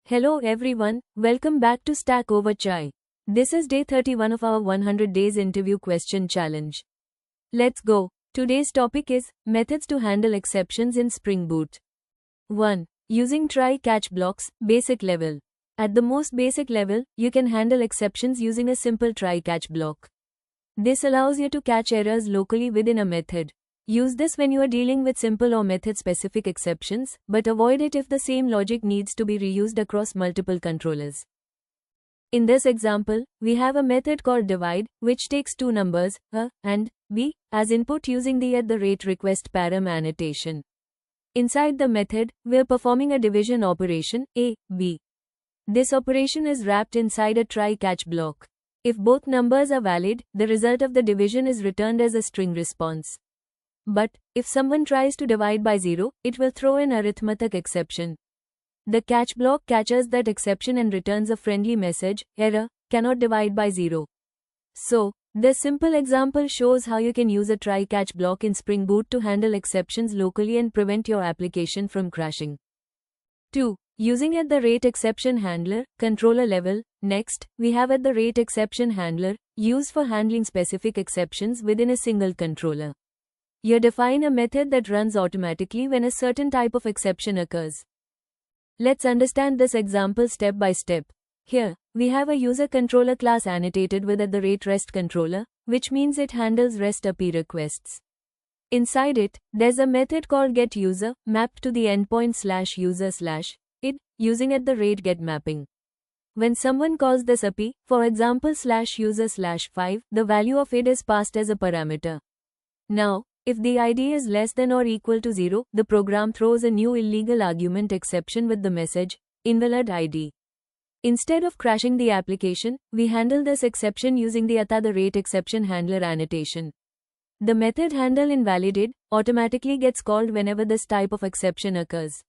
Hello everyone, welcome back to Stack Over Chai. This is day 31 of our 100 days interview question challenge. Let's go. Today's topic is methods to handle exceptions in Spring Boot. 1. Using try-catch blocks, basic level. At the most basic level, you can handle exceptions using a simple try-catch block. This allows you to catch errors locally within a method. Use this when you are dealing with simple or method-specific exceptions, but avoid it if the same logic needs to be reused across multiple controllers. In this example, we have a method called divide, which takes two numbers, a and b, as input using the @request param annotation. Inside the method, we are performing a division operation, a, b. This operation is wrapped inside a try-catch block. If both numbers are valid, the result of the division is returned as a string response. But, if someone tries to divide by 0, it will throw an arithmetic exception. The catch block catches that exception and returns a friendly message, error, cannot divide by 0. So, this simple example shows how you can use a try-catch block in Spring Boot to handle exceptions locally and prevent your application from crashing. 2. Using @exception handler, controller level. Next, we have @exception handler, used for handling specific exceptions within a single controller. You define a method that runs automatically when a certain type of exception occurs. Let's understand this example step by step. Here, we have a user controller class annotated with @REST-controller, which means it handles REST API requests. Inside it, there's a method called getUser, mapped to the endpoint /user/id, using @getMapping. When someone calls this API, for example /user/5, the value of id is passed as a parameter. Now, if the ID is less than or equal to 0, the program throws a new illegal argument exception with the message, invalid ID. Instead of crashing the application, we handle this exception using the @exception handler annotation. The method handle invalidid automatically gets called whenever this type of exception occurs.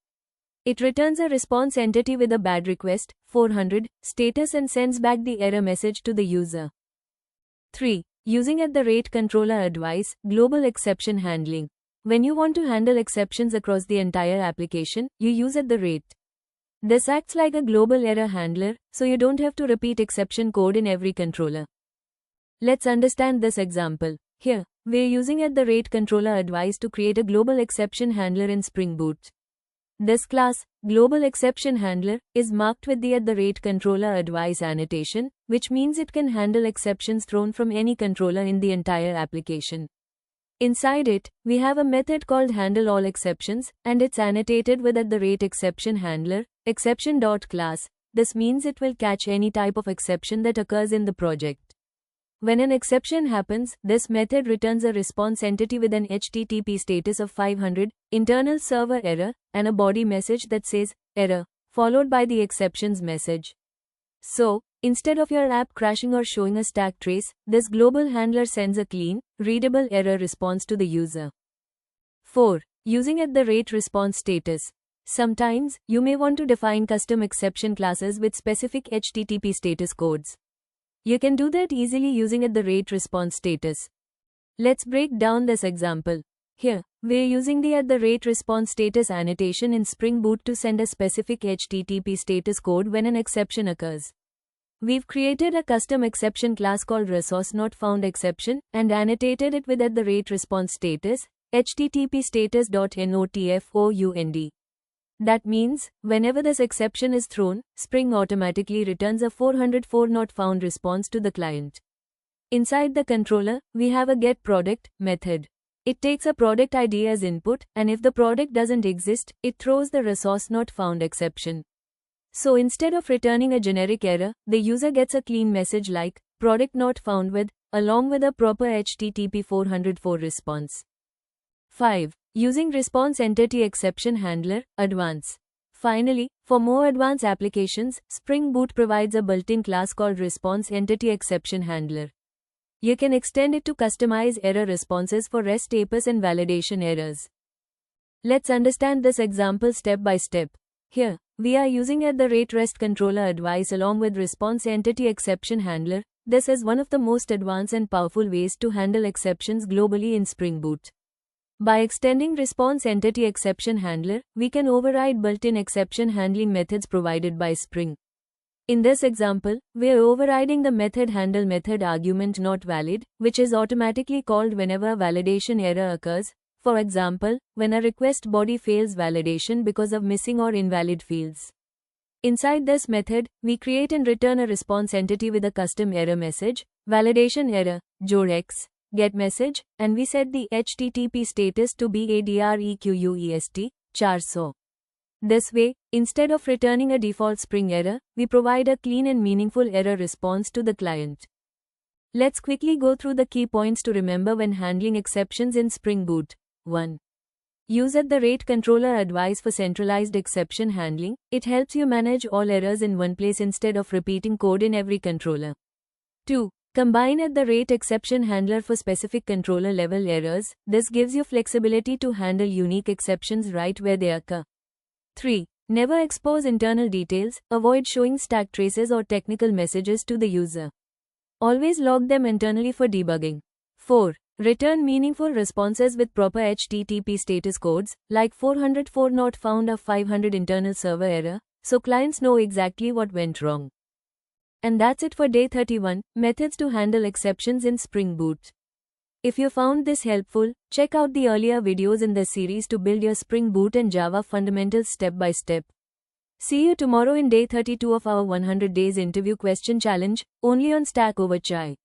It returns a response entity with a bad request, 400, status and sends back the error message to the user. 3. Using @controller advice, global exception handling. When you want to handle exceptions across the entire application, you use @. This acts like a global error handler, so you don't have to repeat exception code in every controller. Let's understand this example. Here, we're using @controller advice to create a global exception handler in Spring Boot. This class, global exception handler, is marked with the @controller advice annotation, which means it can handle exceptions thrown from any controller in the entire application. Inside it, we have a method called handleAllExceptions, and it's annotated with @exception handler, exception.class. This means it will catch any type of exception that occurs in the project. When an exception happens, this method returns a response entity with an HTTP status of 500, internal server error, and a body message that says, error, followed by the exceptions message. So, instead of your app crashing or showing a stack trace, this global handler sends a clean, readable error response to the user. 4. Using @response status. Sometimes, you may want to define custom exception classes with specific HTTP status codes. You can do that easily using @response status. Let's break down this example. Here, we're using the @response status annotation in Spring Boot to send a specific HTTP status code when an exception occurs. We've created a custom exception class called resource-not-found-exception and annotated it with @response status, HTTP status.notfound. That means, whenever this exception is thrown, Spring automatically returns a 404 not found response to the client. Inside the controller, we have a getProduct method. It takes a product ID as input, and if the product doesn't exist, it throws the resource not found exception. So instead of returning a generic error, the user gets a clean message like, product not found with, along with a proper HTTP 404 response. 5. Using response entity exception handler, advance. Finally, for more advanced applications, Spring Boot provides a built-in class called response entity exception handler. You can extend it to customize error responses for REST APIs and validation errors. Let's understand this example step by step. Here, we are using @REST-controller advice along with response entity exception handler. This is one of the most advanced and powerful ways to handle exceptions globally in Spring Boot. By extending response entity exception handler, we can override built-in exception handling methods provided by Spring. In this example, we are overriding the method handle method argument not valid, which is automatically called whenever a validation error occurs. For example, when a request body fails validation because of missing or invalid fields. Inside this method, we create and return a response entity with a custom error message, validation error, jod x, get message, and we set the HTTP status to be ADREQUEST, 400. This way, instead of returning a default Spring error, we provide a clean and meaningful error response to the client. Let's quickly go through the key points to remember when handling exceptions in Spring Boot. 1. Use @controller advice for centralized exception handling. It helps you manage all errors in one place instead of repeating code in every controller. 2. Combine @exception handler for specific controller level errors. This gives you flexibility to handle unique exceptions right where they occur. 3. Never expose internal details. Avoid showing stack traces or technical messages to the user. Always log them internally for debugging. 4. Return meaningful responses with proper HTTP status codes, like 404 not found or 500 internal server error, so clients know exactly what went wrong. And that's it for day 31, methods to handle exceptions in Spring Boot. If you found this helpful, check out the earlier videos in this series to build your Spring Boot and Java fundamentals step by step. See you tomorrow in day 32 of our 100 days interview question challenge, only on Stack Overchai.